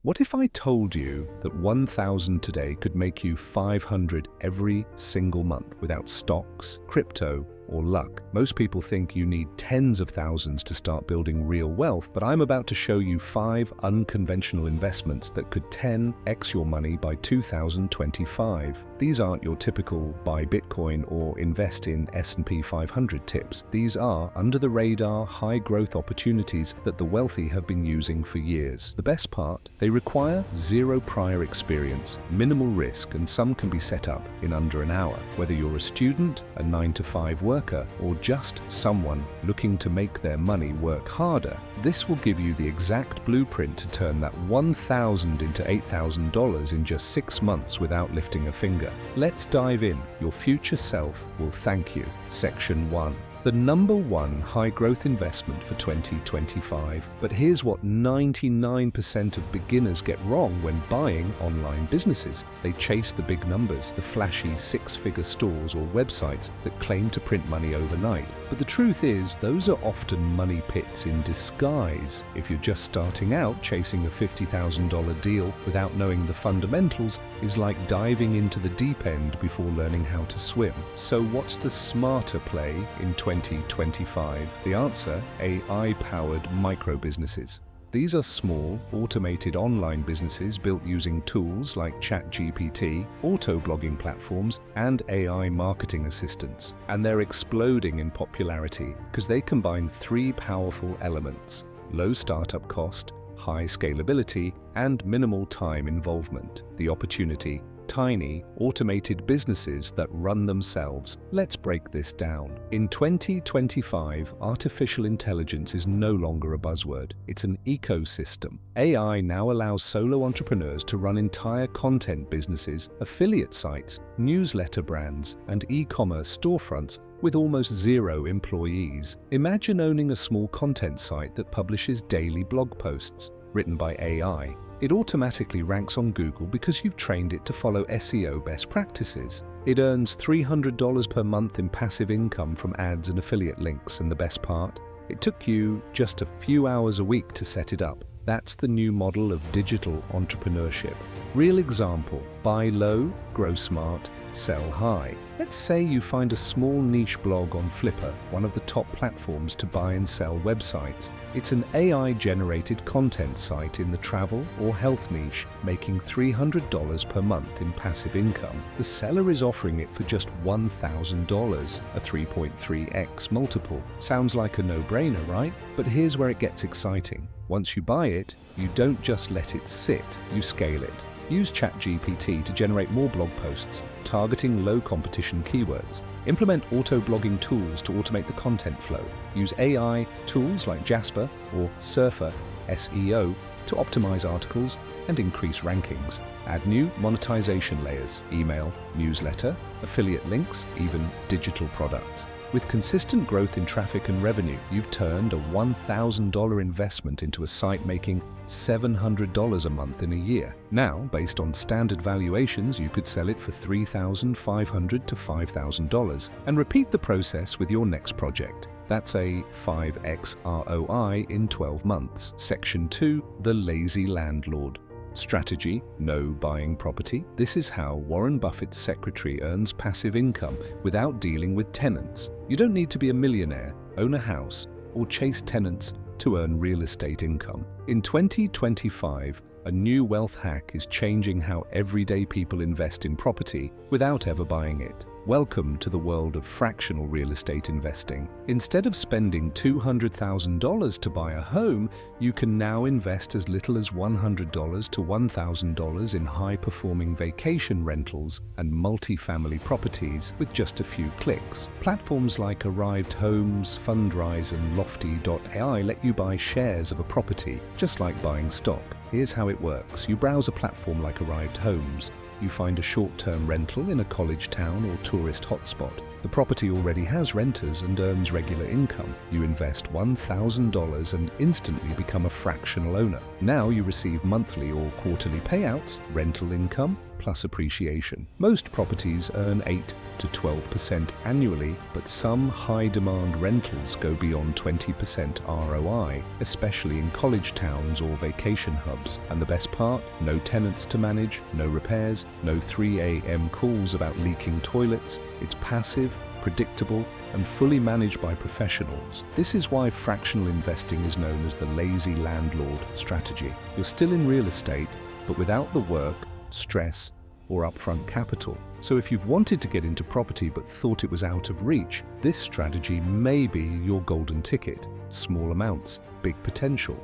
What if I told you that 1,000 today could make you 500 every single month without stocks, crypto, or luck? Most people think you need tens of thousands to start building real wealth, but I'm about to show you 5 unconventional investments that could 10x your money by 2025. These aren't your typical buy Bitcoin or invest in S&P 500 tips. These are under-the-radar, high-growth opportunities that the wealthy have been using for years. The best part? They require zero prior experience, minimal risk, and some can be set up in under an hour. Whether you're a student, a 9-to-5 worker, or just someone looking to make their money work harder, this will give you the exact blueprint to turn that $1,000 into $8,000 in just 6 months without lifting a finger. Let's dive in. Your future self will thank you. Section 1. The number 1 high-growth investment for 2025. But here's what 99% of beginners get wrong when buying online businesses. They chase the big numbers, the flashy 6-figure stores or websites that claim to print money overnight. But the truth is, those are often money pits in disguise. If you're just starting out, chasing a $50,000 deal without knowing the fundamentals is like diving into the deep end before learning how to swim. So what's the smarter play in 2025? The answer: AI-powered micro-businesses. These are small, automated online businesses built using tools like ChatGPT, auto-blogging platforms, and AI marketing assistants. And they're exploding in popularity because they combine 3 powerful elements: low startup cost, high scalability, and minimal time involvement. The opportunity: tiny, automated businesses that run themselves. Let's break this down. In 2025, artificial intelligence is no longer a buzzword. It's an ecosystem. AI now allows solo entrepreneurs to run entire content businesses, affiliate sites, newsletter brands, and e-commerce storefronts with almost 0 employees. Imagine owning a small content site that publishes daily blog posts written by AI. It automatically ranks on Google because you've trained it to follow SEO best practices. It earns $300 per month in passive income from ads and affiliate links, and the best part? It took you just a few hours a week to set it up. That's the new model of digital entrepreneurship. Real example: buy low, grow smart, sell high. Let's say you find a small niche blog on Flipper, one of the top platforms to buy and sell websites. It's an AI-generated content site in the travel or health niche, making $300 per month in passive income. The seller is offering it for just $1,000, a 3.3x multiple. Sounds like a no-brainer, right? But here's where it gets exciting. Once you buy it, you don't just let it sit, you scale it. Use ChatGPT to generate more blog posts, targeting low-competition keywords. Implement auto-blogging tools to automate the content flow. Use AI tools like Jasper or Surfer SEO to optimize articles and increase rankings. Add new monetization layers: email, newsletter, affiliate links, even digital products. With consistent growth in traffic and revenue, you've turned a $1,000 investment into a site making $700 a month in a year. Now, based on standard valuations, you could sell it for $3,500 to $5,000 and repeat the process with your next project. That's a 5x ROI in 12 months. Section 2. The lazy landlord. Strategy: no buying property. This is how Warren Buffett's secretary earns passive income without dealing with tenants. You don't need to be a millionaire, own a house, or chase tenants to earn real estate income. In 2025, a new wealth hack is changing how everyday people invest in property without ever buying it. Welcome to the world of fractional real estate investing. Instead of spending $200,000 to buy a home, you can now invest as little as $100 to $1,000 in high-performing vacation rentals and multifamily properties with just a few clicks. Platforms like Arrived Homes, Fundrise, and Lofty.ai let you buy shares of a property, just like buying stock. Here's how it works. You browse a platform like Arrived Homes. You find a short-term rental in a college town or tourist hotspot. The property already has renters and earns regular income. You invest $1,000 and instantly become a fractional owner. Now you receive monthly or quarterly payouts, rental income, plus appreciation. Most properties earn 8 to 12% annually, but some high-demand rentals go beyond 20% ROI, especially in college towns or vacation hubs. And the best part? No tenants to manage, no repairs, no 3 a.m. calls about leaking toilets. It's passive, predictable, and fully managed by professionals. This is why fractional investing is known as the lazy landlord strategy. You're still in real estate, but without the work, stress, or upfront capital. So if you've wanted to get into property but thought it was out of reach, this strategy may be your golden ticket. Small amounts, big potential.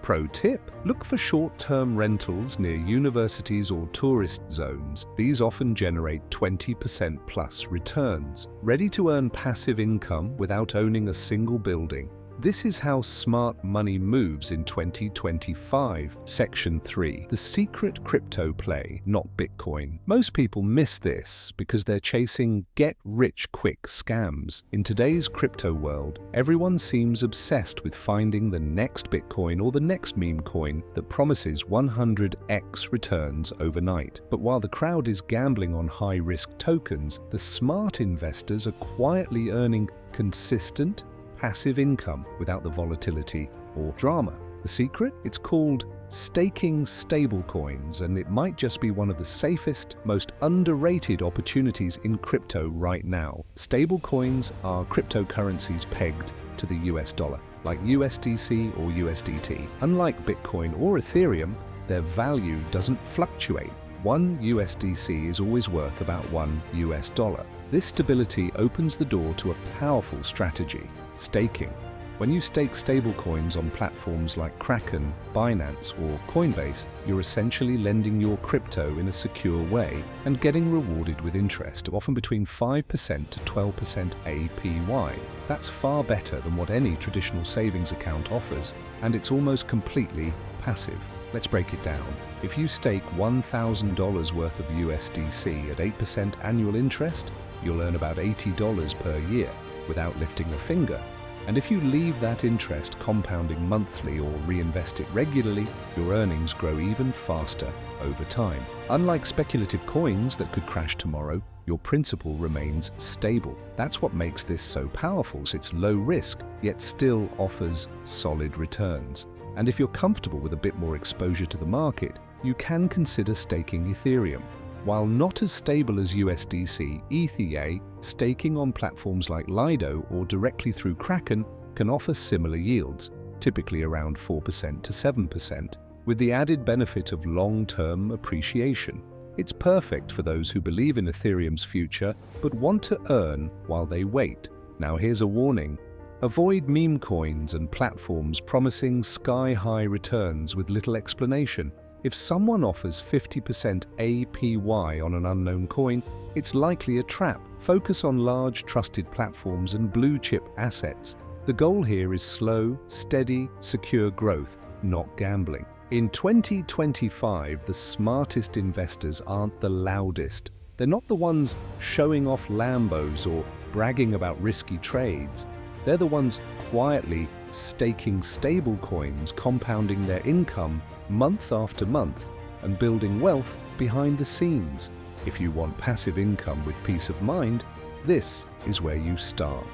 Pro tip: look for short-term rentals near universities or tourist zones. These often generate 20% plus returns. Ready to earn passive income without owning a single building? This is how smart money moves in 2025. Section 3. The secret crypto play, not Bitcoin. Most people miss this because they're chasing get-rich-quick scams. In today's crypto world, everyone seems obsessed with finding the next Bitcoin or the next meme coin that promises 100x returns overnight. But while the crowd is gambling on high-risk tokens, the smart investors are quietly earning consistent, passive income without the volatility or drama. The secret? It's called staking stablecoins, and it might just be one of the safest, most underrated opportunities in crypto right now. Stablecoins are cryptocurrencies pegged to the US dollar, like USDC or USDT. Unlike Bitcoin or Ethereum, their value doesn't fluctuate. One USDC is always worth about $1. This stability opens the door to a powerful strategy: staking. When you stake stablecoins on platforms like Kraken, Binance, or Coinbase, you're essentially lending your crypto in a secure way and getting rewarded with interest, often between 5% to 12% APY. That's far better than what any traditional savings account offers, and it's almost completely passive. Let's break it down. If you stake $1,000 worth of USDC at 8% annual interest, you'll earn about $80 per year without lifting a finger. And if you leave that interest compounding monthly or reinvest it regularly, your earnings grow even faster over time. Unlike speculative coins that could crash tomorrow, your principal remains stable. That's what makes this so powerful. It's low risk, yet still offers solid returns. And if you're comfortable with a bit more exposure to the market, you can consider staking Ethereum. While not as stable as USDC, ETH, staking on platforms like Lido or directly through Kraken can offer similar yields, typically around 4% to 7%, with the added benefit of long-term appreciation. It's perfect for those who believe in Ethereum's future but want to earn while they wait. Now here's a warning. Avoid meme coins and platforms promising sky-high returns with little explanation. If someone offers 50% APY on an unknown coin, it's likely a trap. Focus on large, trusted platforms and blue-chip assets. The goal here is slow, steady, secure growth, not gambling. In 2025, the smartest investors aren't the loudest. They're not the ones showing off Lambos or bragging about risky trades. They're the ones quietly staking stablecoins, compounding their income month after month, and building wealth behind the scenes. If you want passive income with peace of mind, this is where you start.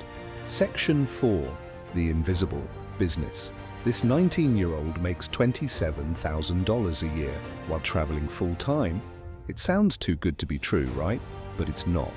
Section 4. The invisible business. This 19-year-old makes $27,000 a year while traveling full-time. It sounds too good to be true, right? But it's not.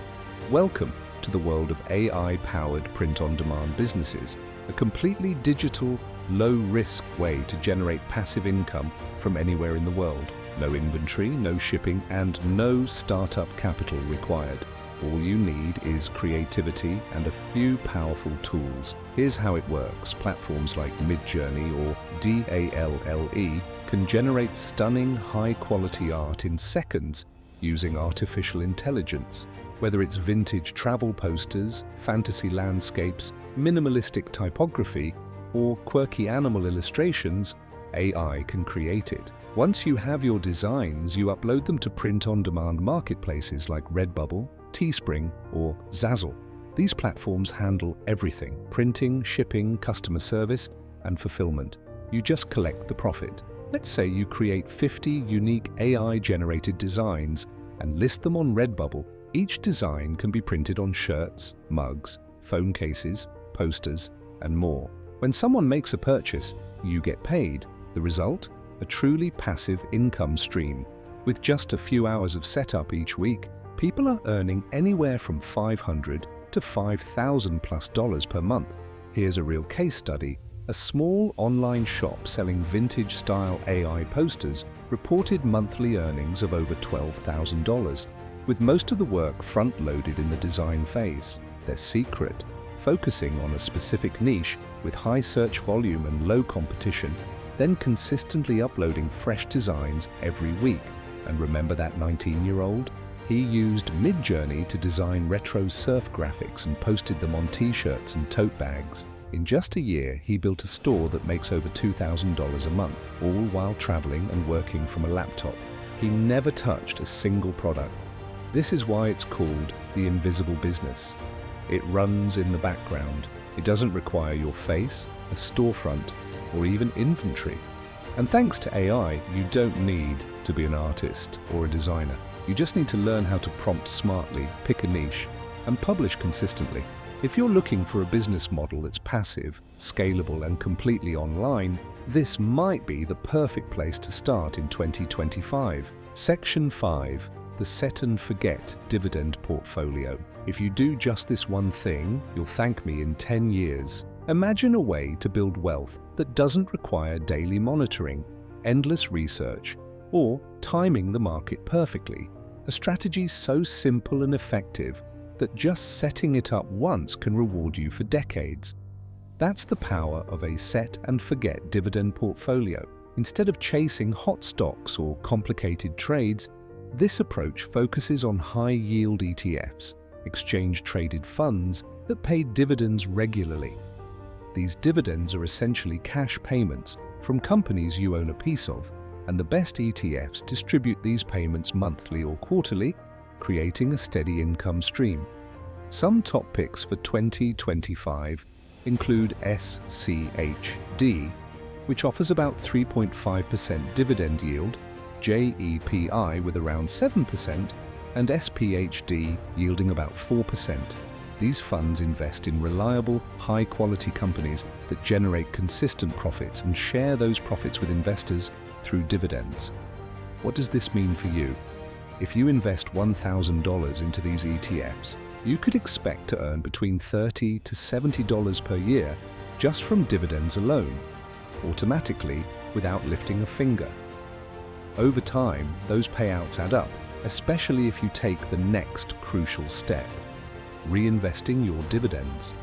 Welcome to the world of AI-powered print-on-demand businesses, a completely digital, low-risk way to generate passive income from anywhere in the world. No inventory, no shipping, and no startup capital required. All you need is creativity and a few powerful tools. Here's how it works. Platforms like Midjourney or DALLE can generate stunning, high-quality art in seconds using artificial intelligence. Whether it's vintage travel posters, fantasy landscapes, minimalistic typography, or quirky animal illustrations, AI can create it. Once you have your designs, you upload them to print-on-demand marketplaces like Redbubble, Teespring, or Zazzle. These platforms handle everything: printing, shipping, customer service, and fulfillment. You just collect the profit. Let's say you create 50 unique AI-generated designs and list them on Redbubble. Each design can be printed on shirts, mugs, phone cases, posters, and more. When someone makes a purchase, you get paid. The result? A truly passive income stream. With just a few hours of setup each week, people are earning anywhere from $500 to $5,000+ per month. Here's a real case study. A small online shop selling vintage-style AI posters reported monthly earnings of over $12,000, with most of the work front-loaded in the design phase. Their secret? Focusing on a specific niche with high search volume and low competition, then consistently uploading fresh designs every week. And remember that 19-year-old? He used Midjourney to design retro surf graphics and posted them on t-shirts and tote bags. In just a year, he built a store that makes over $2,000 a month, all while traveling and working from a laptop. He never touched a single product. This is why it's called the invisible business. It runs in the background. It doesn't require your face, a storefront, or even inventory. And thanks to AI, you don't need to be an artist or a designer. You just need to learn how to prompt smartly, pick a niche, and publish consistently. If you're looking for a business model that's passive, scalable, and completely online, this might be the perfect place to start in 2025. Section 5. The Set and Forget Dividend Portfolio. If you do just this one thing, you'll thank me in 10 years. Imagine a way to build wealth that doesn't require daily monitoring, endless research, or timing the market perfectly. A strategy so simple and effective that just setting it up once can reward you for decades. That's the power of a set and forget dividend portfolio. Instead of chasing hot stocks or complicated trades, this approach focuses on high-yield ETFs, exchange-traded funds that pay dividends regularly. These dividends are essentially cash payments from companies you own a piece of, and the best ETFs distribute these payments monthly or quarterly, creating a steady income stream. Some top picks for 2025 include SCHD, which offers about 3.5% dividend yield, JEPI with around 7%, and SPHD yielding about 4%. These funds invest in reliable, high-quality companies that generate consistent profits and share those profits with investors through dividends. What does this mean for you? If you invest $1,000 into these ETFs, you could expect to earn between $30 to $70 per year just from dividends alone, automatically without lifting a finger. Over time, those payouts add up, especially if you take the next crucial step: reinvesting your dividends.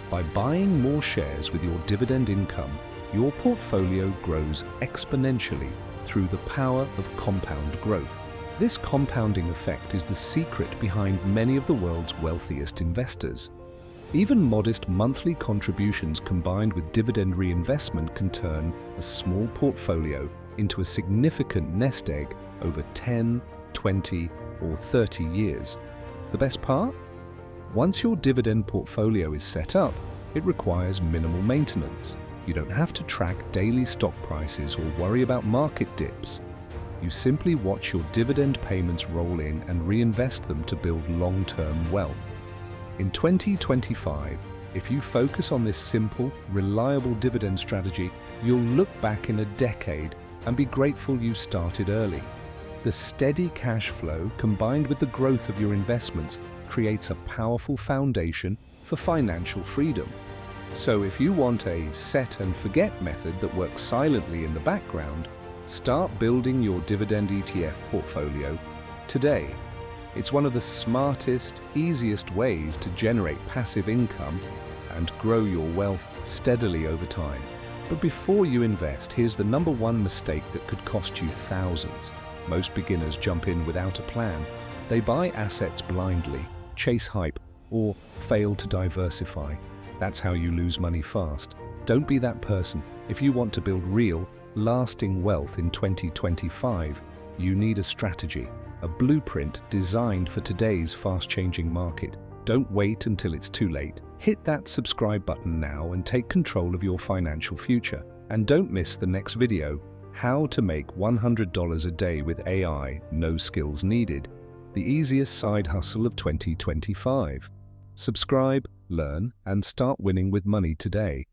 By buying more shares with your dividend income, your portfolio grows exponentially through the power of compound growth. This compounding effect is the secret behind many of the world's wealthiest investors. Even modest monthly contributions combined with dividend reinvestment can turn a small portfolio into a significant nest egg over 10, 20, or 30 years. The best part? Once your dividend portfolio is set up, it requires minimal maintenance. You don't have to track daily stock prices or worry about market dips. You simply watch your dividend payments roll in and reinvest them to build long-term wealth. In 2025, if you focus on this simple, reliable dividend strategy, you'll look back in a decade and be grateful you started early. The steady cash flow combined with the growth of your investments creates a powerful foundation for financial freedom. So if you want a set and forget method that works silently in the background, start building your dividend ETF portfolio today. It's one of the smartest, easiest ways to generate passive income and grow your wealth steadily over time. But before you invest, here's the number one mistake that could cost you thousands. Most beginners jump in without a plan. They buy assets blindly, chase hype, or fail to diversify. That's how you lose money fast. Don't be that person. If you want to build real, lasting wealth in 2025, you need a strategy, a blueprint designed for today's fast-changing market. Don't wait until it's too late. Hit that subscribe button now and take control of your financial future. And don't miss the next video, how to make $100 a day with AI, no skills needed. the easiest side hustle of 2025. Subscribe, learn, and start winning with money today.